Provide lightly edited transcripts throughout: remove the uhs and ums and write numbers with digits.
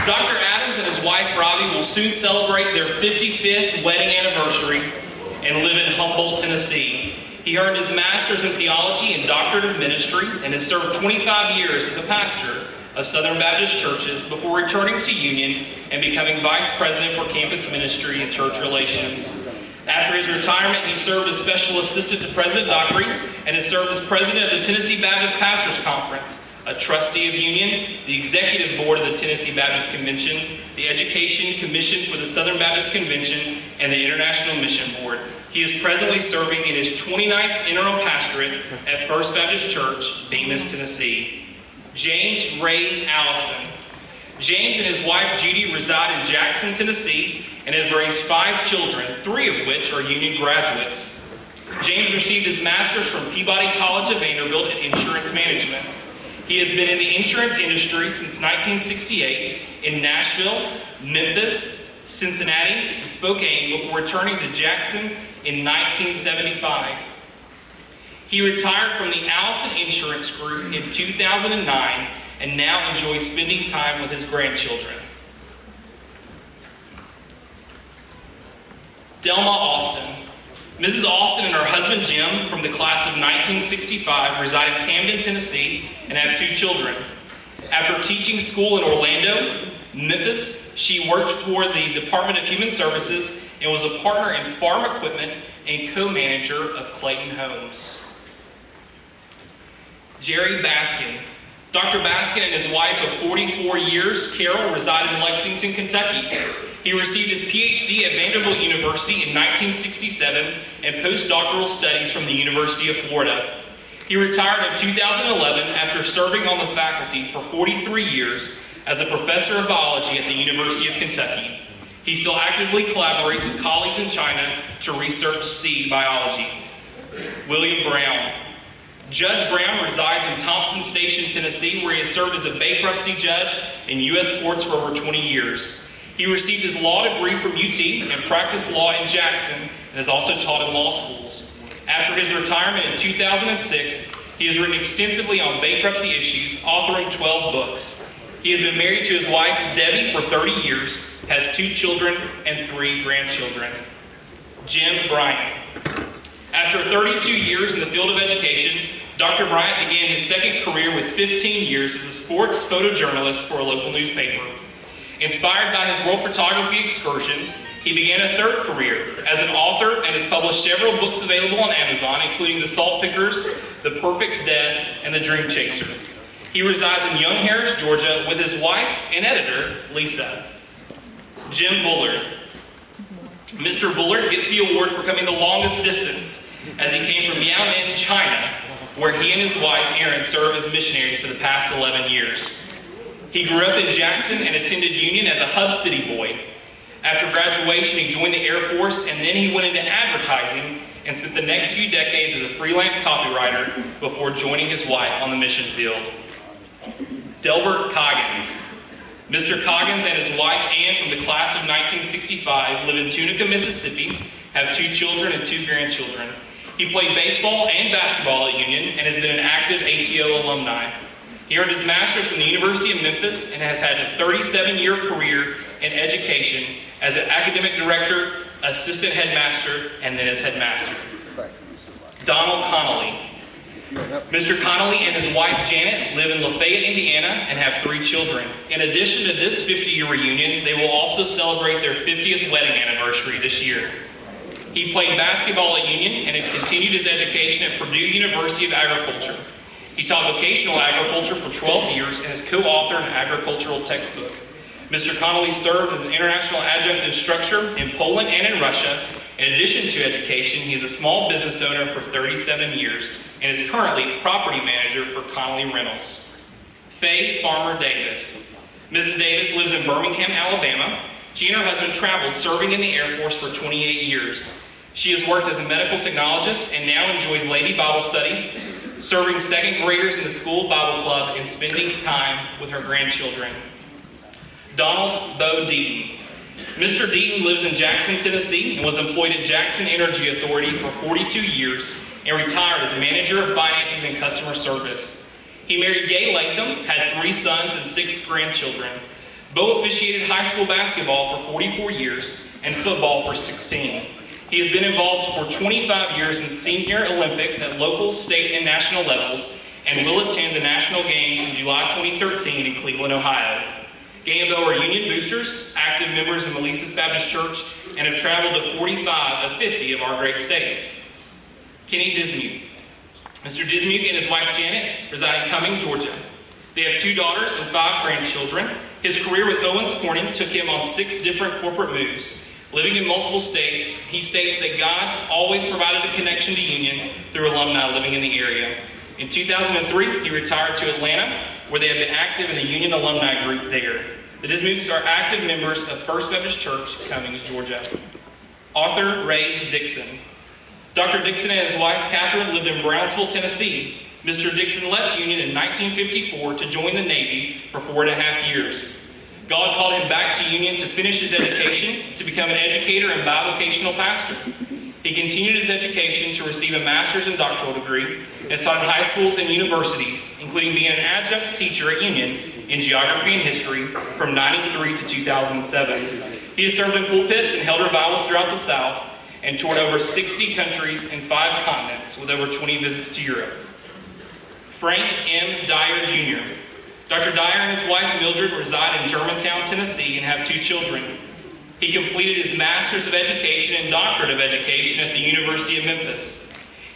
Dr. Adams and his wife Robbie will soon celebrate their 55th wedding anniversary and live in Humboldt, Tennessee. He earned his master's in theology and doctorate of ministry and has served 25 years as a pastor of Southern Baptist churches before returning to Union and becoming vice president for campus ministry and church relations. After his retirement, he served as special assistant to President Dockery and has served as president of the Tennessee Baptist Pastors Conference, a trustee of Union, the executive board of the Tennessee Baptist Convention, the Education Commission for the Southern Baptist Convention, and the International Mission Board. He is presently serving in his 29th interim pastorate at First Baptist Church, Bemis, Tennessee. James Ray Allison. James and his wife Judy reside in Jackson, Tennessee, and have raised 5 children, 3 of which are Union graduates. James received his master's from Peabody College of Vanderbilt in insurance management. He has been in the insurance industry since 1968 in Nashville, Memphis, Cincinnati, and Spokane before returning to Jackson in 1975. He retired from the Allison Insurance Group in 2009 and now enjoys spending time with his grandchildren. Delma Austin. Mrs. Austin and her husband Jim from the class of 1965 reside in Camden, Tennessee and have 2 children. After teaching school in Orlando, Memphis, she worked for the Department of Human Services and was a partner in farm equipment and co-manager of Clayton Homes. Jerry Baskin. Dr. Baskin and his wife of 44 years, Carol, reside in Lexington, Kentucky. He received his PhD at Vanderbilt University in 1967 and postdoctoral studies from the University of Florida. He retired in 2011 after serving on the faculty for 43 years as a professor of biology at the University of Kentucky. He still actively collaborates with colleagues in China to research seed biology. William Brown. Judge Brown resides in Thompson Station, Tennessee, where he has served as a bankruptcy judge in U.S. courts for over 20 years. He received his law degree from UT and practiced law in Jackson and has also taught in law schools. After his retirement in 2006, he has written extensively on bankruptcy issues, authoring 12 books. He has been married to his wife, Debbie, for 30 years, has 2 children and 3 grandchildren. Jim Bryant. After 32 years in the field of education, Dr. Bryant began his second career with 15 years as a sports photojournalist for a local newspaper. Inspired by his world photography excursions, he began a third career as an author and has published several books available on Amazon, including The Salt Pickers, The Perfect Death, and The Dream Chaser. He resides in Young Harris, Georgia, with his wife and editor, Lisa. Jim Bullard. Mr. Bullard gets the award for coming the longest distance, as he came from Yamen, China, where he and his wife, Erin, served as missionaries for the past 11 years. He grew up in Jackson and attended Union as a Hub City boy. After graduation, he joined the Air Force, and then he went into advertising and spent the next few decades as a freelance copywriter before joining his wife on the mission field. Delbert Coggins. Mr. Coggins and his wife, Ann, from the class of 1965, live in Tunica, Mississippi, have 2 children and 2 grandchildren. He played baseball and basketball at Union and has been an active ATO alumni. He earned his master's from the University of Memphis and has had a 37-year career in education as an academic director, assistant headmaster, and then as headmaster. Donald Connolly. Mr. Connolly and his wife Janet live in Lafayette, Indiana, and have 3 children. In addition to this 50-year reunion, they will also celebrate their 50th wedding anniversary this year. He played basketball at Union and has continued his education at Purdue University of Agriculture. He taught vocational agriculture for 12 years and has co-authored an agricultural textbook. Mr. Connolly served as an international adjunct instructor in Poland and in Russia. In addition to education, he is a small business owner for 37 years and is currently property manager for Connolly Reynolds. Faye Farmer Davis. Mrs. Davis lives in Birmingham, Alabama. She and her husband traveled serving in the Air Force for 28 years. She has worked as a medical technologist and now enjoys Lady Bible studies, serving 2nd graders in the school Bible club, and spending time with her grandchildren. Donald Bo Deaton. Mr. Deaton lives in Jackson, Tennessee, and was employed at Jackson Energy Authority for 42 years and retired as manager of finances and customer service. He married Gay Latham, had 3 sons and 6 grandchildren. Bo officiated high school basketball for 44 years and football for 16. He has been involved for 25 years in senior Olympics at local, state, and national levels, and will attend the national games in July 2013 in Cleveland, Ohio. Gay and Bo are union boosters, active members of Melissa's Baptist Church, and have traveled to 45 of 50 of our great states. Kenny Dismuke. Mr. Dismuke and his wife Janet reside in Cumming, Georgia. They have 2 daughters and 5 grandchildren. His career with Owens Corning took him on 6 different corporate moves. Living in multiple states, he states that God always provided a connection to Union through alumni living in the area. In 2003, he retired to Atlanta, where they have been active in the Union alumni group there. The Dismukes are active members of First Baptist Church, Cummings, Georgia. Arthur Ray Dixon. Dr. Dixon and his wife, Catherine, lived in Brownsville, Tennessee. Mr. Dixon left Union in 1954 to join the Navy for 4.5 years. God called him back to Union to finish his education, to become an educator and bivocational pastor. He continued his education to receive a master's and doctoral degree, and taught in high schools and universities, including being an adjunct teacher at Union in geography and history from 1993 to 2007. He has served in pulpits and held revivals throughout the South, and toured over 60 countries and 5 continents with over 20 visits to Europe. Frank M. Dyer, Jr. Dr. Dyer and his wife Mildred reside in Germantown, Tennessee, and have 2 children. He completed his Master's of Education and Doctorate of Education at the University of Memphis.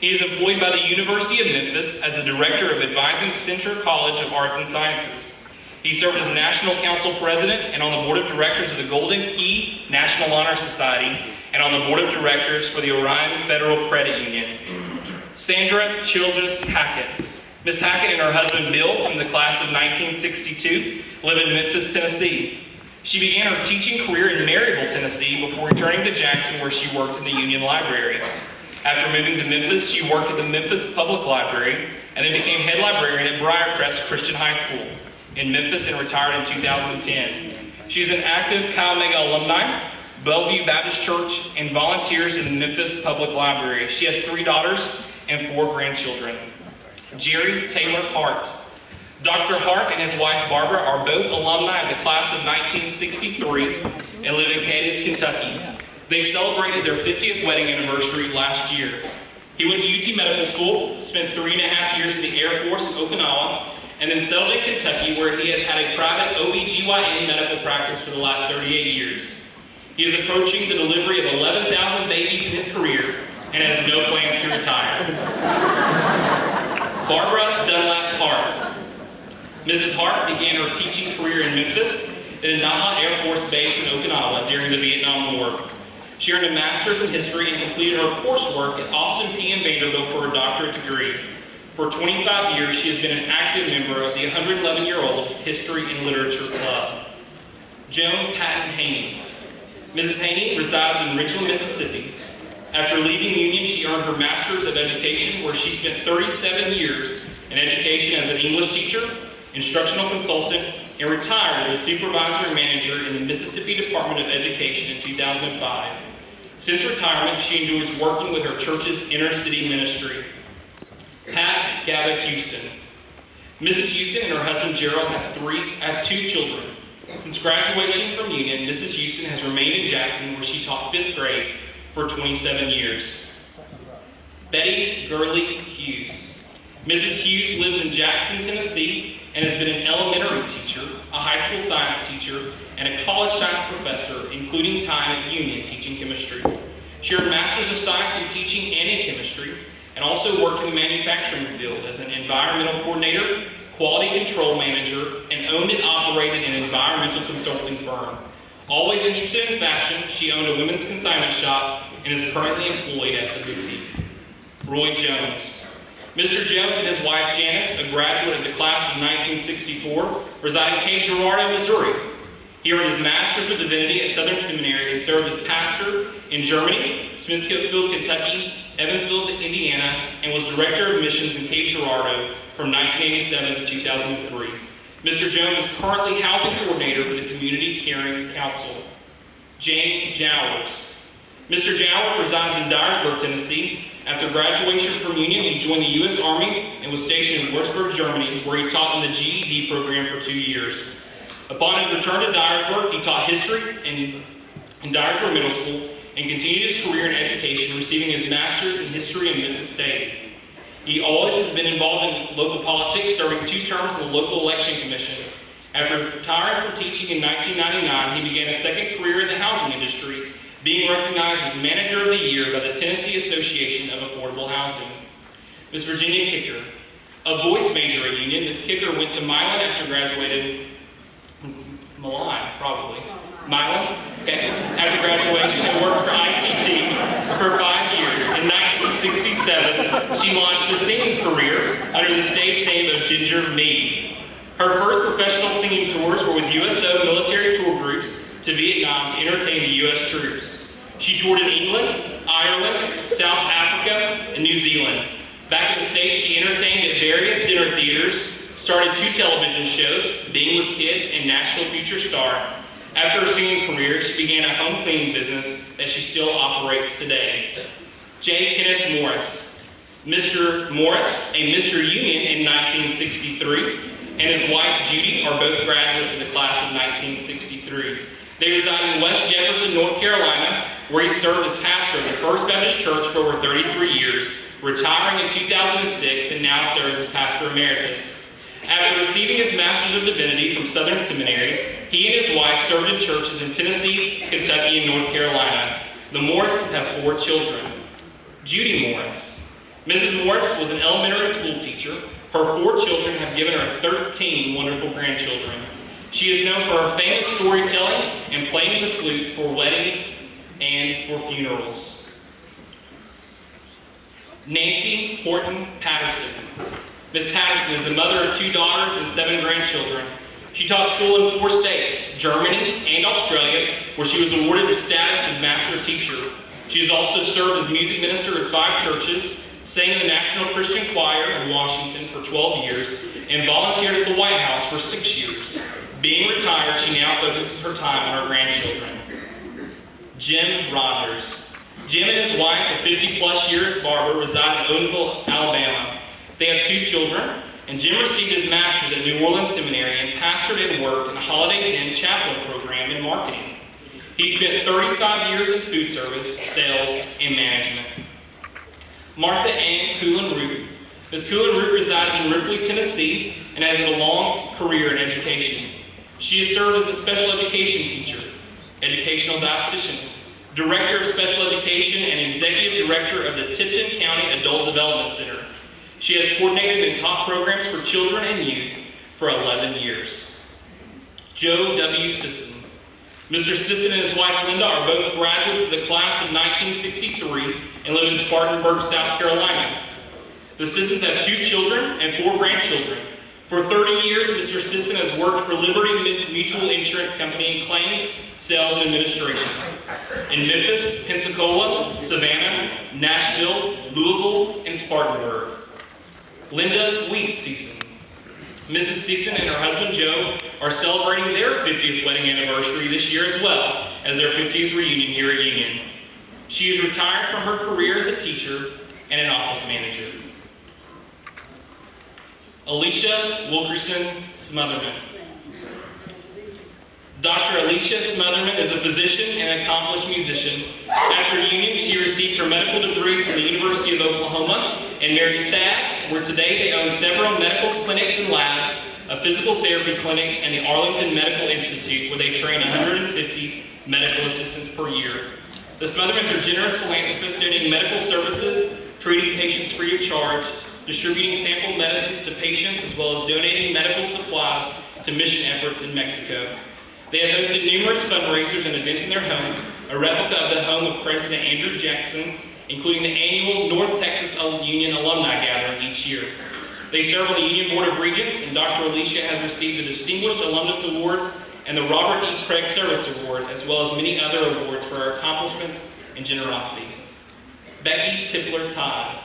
He is employed by the University of Memphis as the Director of Advising Center College of Arts and Sciences. He served as National Council President and on the Board of Directors of the Golden Key National Honor Society, and on the Board of Directors for the Orion Federal Credit Union. Sandra Childress Hackett. Ms. Hackett and her husband Bill, from the class of 1962, live in Memphis, Tennessee. She began her teaching career in Maryville, Tennessee, before returning to Jackson, where she worked in the Union Library. After moving to Memphis, she worked at the Memphis Public Library, and then became head librarian at Briarcrest Christian High School in Memphis, and retired in 2010. She is an active Chi Omega alumni, Bellevue Baptist Church, and volunteers in the Memphis Public Library. She has 3 daughters and 4 grandchildren. Jerry Taylor Hart. Dr. Hart and his wife Barbara are both alumni of the class of 1963 and live in Cadiz, Kentucky. They celebrated their 50th wedding anniversary last year. He went to UT Medical School, spent 3.5 years in the Air Force in Okinawa, and then settled in Kentucky, where he has had a private OB/GYN medical practice for the last 38 years. He is approaching the delivery of 11,000 babies in his career and has no plans to retire. Barbara Dunlap Hart. Mrs. Hart began her teaching career in Memphis, then at Naha Air Force Base in Okinawa during the Vietnam War. She earned a master's in history and completed her coursework at Austin P. and Vanderbilt for her doctorate degree. For 25 years, she has been an active member of the 111-year-old History and Literature Club. Joan Patton Haney. Mrs. Haney resides in Richland, Mississippi. After leaving Union, she earned her Master's of Education, where she spent 37 years in education as an English teacher, instructional consultant, and retired as a supervisor and manager in the Mississippi Department of Education in 2005. Since retirement, she enjoys working with her church's inner-city ministry. Pat Gaba Houston. Mrs. Houston and her husband Gerald have 2 children. Since graduation from Union, Mrs. Houston has remained in Jackson, where she taught 5th grade for 27 years. Betty Gurley Hughes. Mrs. Hughes lives in Jackson, Tennessee, and has been an elementary teacher, a high school science teacher, and a college science professor, including time at Union teaching chemistry. She earned Masters of Science in Teaching and in Chemistry, and also worked in the manufacturing field as an environmental coordinator, quality control manager, and owned and operated an environmental consulting firm. Always interested in fashion, she owned a women's consignment shop and is currently employed at the boutique. Roy Jones. Mr. Jones and his wife Janice, a graduate of the class of 1964, reside in Cape Girardeau, Missouri. He earned his Master's of Divinity at Southern Seminary and served as pastor in Germany, Smithfield, Kentucky, Evansville, Indiana, and was Director of Missions in Cape Girardeau from 1987 to 2003. Mr. Jones is currently Housing Coordinator for the Community Caring Council. James Jowers. Mr. Jowers resides in Dyersburg, Tennessee. After graduation from Union, he joined the U.S. Army and was stationed in Würzburg, Germany, where he taught in the GED program for 2 years. Upon his return to Dyersburg, he taught history in Dyersburg Middle School and continued his career in education, receiving his master's in history in Memphis State. He always has been involved in local politics, serving 2 terms in the local election commission. After retiring from teaching in 1999, he began a second career in the housing industry, being recognized as Manager of the Year by the Tennessee Association of Affordable Housing. Miss Virginia Kicker, a voice major at Union, Miss Kicker went to Milan after graduating. Milan, probably. Milan? Okay. After graduation, and worked for ITT for 5 years. In 1967, she launched a singing career under the stage name of Ginger Mead. Her first professional singing tours were with USO military tour groups to Vietnam to entertain the U.S. troops. She toured in England, Ireland, South Africa, and New Zealand. Back in the States, she entertained at various dinner theaters, started 2 television shows, Being with Kids and National Future Star. After her singing career, she began a home cleaning business that she still operates today. J. Kenneth Morris. Mr. Morris, a Mr. Union in 1963, and his wife Judy are both graduates of the class of 1963. They reside in West Jefferson, North Carolina, where he served as pastor of the First Baptist Church for over 33 years, retiring in 2006, and now serves as pastor emeritus. After receiving his Master's of Divinity from Southern Seminary, he and his wife served in churches in Tennessee, Kentucky, and North Carolina. The Morrises have 4 children. Judy Morris. Mrs. Morris was an elementary school teacher. Her 4 children have given her 13 wonderful grandchildren. She is known for her famous storytelling and playing the flute for weddings and for funerals. Nancy Horton Patterson. Ms. Patterson is the mother of 2 daughters and 7 grandchildren. She taught school in 4 states, Germany and Australia, where she was awarded the status as master teacher. She has also served as music minister at 5 churches, sang in the National Christian Choir in Washington for 12 years, and volunteered at the White House for 6 years. Being retired, she now focuses her time on her grandchildren. Jim Rogers. Jim and his wife, a 50-plus years barber, reside in Odenville, Alabama. They have 2 children, and Jim received his master's at New Orleans Seminary and pastored and worked in the Holidays Inn chaplain program in marketing. He spent 35 years in food service, sales, and management. Martha Ann Coolin-Root. Ms. Coolin-Root resides in Ripley, Tennessee, and has a long career in education. She has served as a special education teacher, educational dietitian, director of special education, and executive director of the Tipton County Adult Development Center. She has coordinated and taught programs for children and youth for 11 years. Joe W. Sisson. Mr. Sisson and his wife Linda are both graduates of the class of 1963 and live in Spartanburg, South Carolina. The Sissons have 2 children and 4 grandchildren. For 30 years, Mr. Sisson has worked for Liberty Mutual Insurance Company in claims, sales, and administration. In Memphis, Pensacola, Savannah, Nashville, Louisville, and Spartanburg. Linda Wheat Season. Mrs. Season and her husband Joe are celebrating their 50th wedding anniversary this year as well as their 50th reunion here at Union. She is retired from her career as a teacher and an office manager. Alicia Wilkerson Smotherman. Dr. Alicia Smotherman is a physician and accomplished musician. After Union, she received her medical degree from the University of Oklahoma and married Thad, where today they own several medical clinics and labs, a physical therapy clinic, and the Arlington Medical Institute, where they train 150 medical assistants per year. The Smothermans are generous philanthropists donating medical services, treating patients free of charge, distributing sample medicines to patients, as well as donating medical supplies to mission efforts in Mexico. They have hosted numerous fundraisers and events in their home, a replica of the home of President Andrew Jackson, including the annual North Texas Union Alumni Gathering each year. They serve on the Union Board of Regents, and Dr. Alicia has received the Distinguished Alumnus Award and the Robert E. Craig Service Award, as well as many other awards for her accomplishments and generosity. Becky Tipler Todd.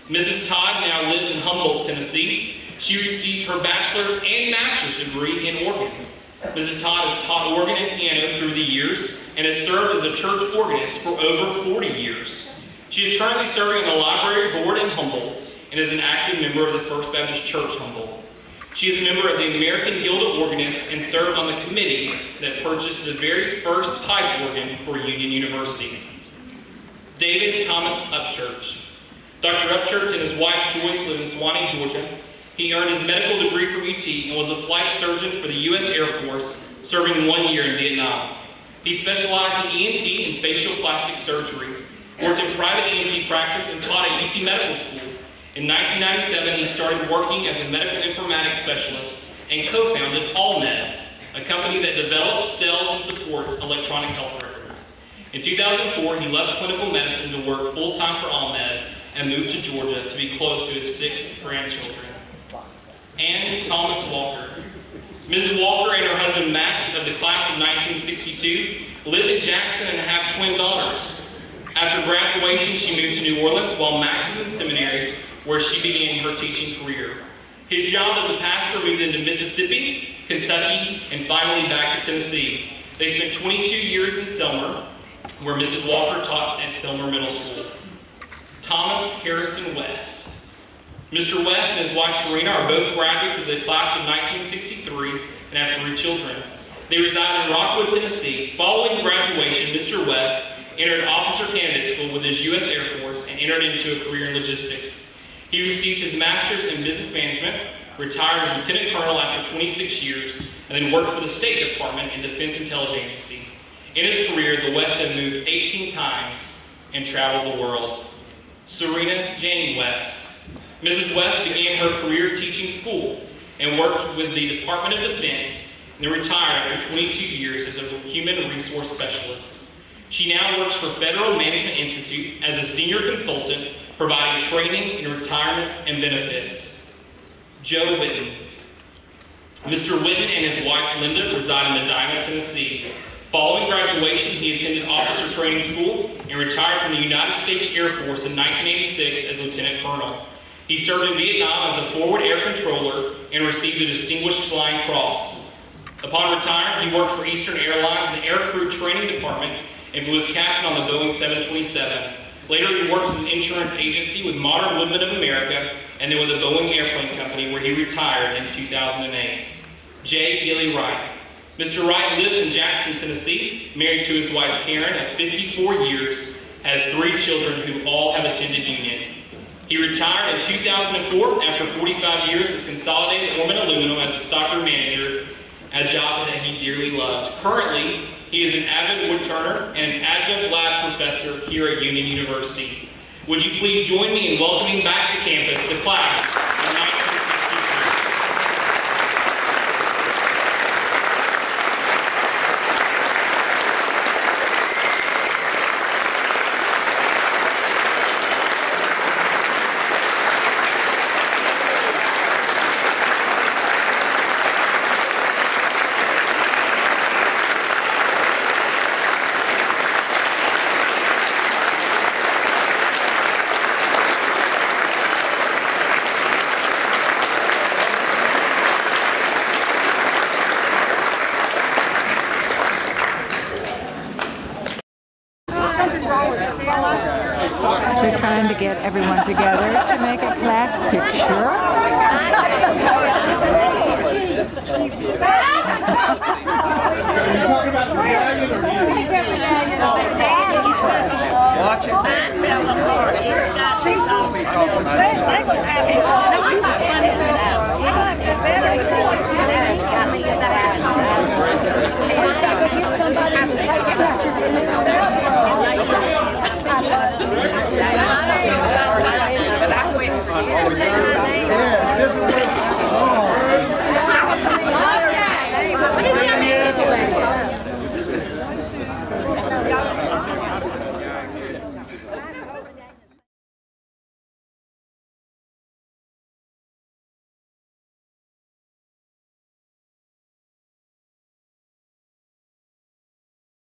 Mrs. Todd now lives in Humboldt, Tennessee. She received her bachelor's and master's degree in organ. Mrs. Todd has taught organ and piano through the years and has served as a church organist for over 40 years. She is currently serving on the library board in Humboldt and is an active member of the First Baptist Church Humboldt. She is a member of the American Guild of Organists and served on the committee that purchased the very first pipe organ for Union University. David Thomas Upchurch. Dr. Upchurch and his wife Joyce live in Suwanee, Georgia. He earned his medical degree from UT and was a flight surgeon for the U.S. Air Force, serving 1 year in Vietnam. He specialized in ENT and facial plastic surgery, worked in private ENT practice, and taught at UT Medical School. In 1997, he started working as a medical informatics specialist and co-founded AllMeds, a company that develops, sells, and supports electronic health records. In 2004, he left clinical medicine to work full-time for AllMeds and moved to Georgia to be close to his 6 grandchildren. And Thomas Walker. Mrs. Walker and her husband Max, of the class of 1962, live in Jackson and have twin daughters. After graduation, she moved to New Orleans while Max was in seminary, where she began her teaching career. His job as a pastor moved into Mississippi, Kentucky, and finally back to Tennessee. They spent 22 years in Selmer, where Mrs. Walker taught at Selmer Middle School. Thomas Harrison West. Mr. West and his wife Serena are both graduates of the class of 1963 and have 3 children. They reside in Rockwood, Tennessee. Following graduation, Mr. West entered officer candidate school with his U.S. Air Force and entered into a career in logistics. He received his master's in business management, retired as lieutenant colonel after 26 years, and then worked for the State Department and Defense Intelligence Agency. In his career, the West had moved 18 times and traveled the world. Serena Jane West. Mrs. West began her career teaching school and worked with the Department of Defense and then retired after 22 years as a human resource specialist. She now works for Federal Management Institute as a senior consultant, providing training in retirement and benefits. Joe Whitten. Mr. Whitten and his wife Linda reside in Medallion, Tennessee. Following graduation, he attended officer training school and retired from the United States Air Force in 1986 as lieutenant colonel. He served in Vietnam as a forward air controller and received the Distinguished Flying Cross. Upon retiring, he worked for Eastern Airlines in the Air Crew Training Department and was captain on the Boeing 727. Later, he worked as an insurance agency with Modern Woodmen of America and then with the Boeing Airplane Company, where he retired in 2008. J. Gilly Wright. Mr. Wright lives in Jackson, Tennessee, married to his wife Karen of 54 years, has 3 children who all have attended Union. He retired in 2004 after 45 years with Consolidated Orman Aluminum as a stocker manager, a job that he dearly loved. Currently, he is an avid woodturner and an adjunct lab professor here at Union University. Would you please join me in welcoming back to campus the class of 1963. They're trying to get everyone together to make a class picture. Watch it. Mine fell apart.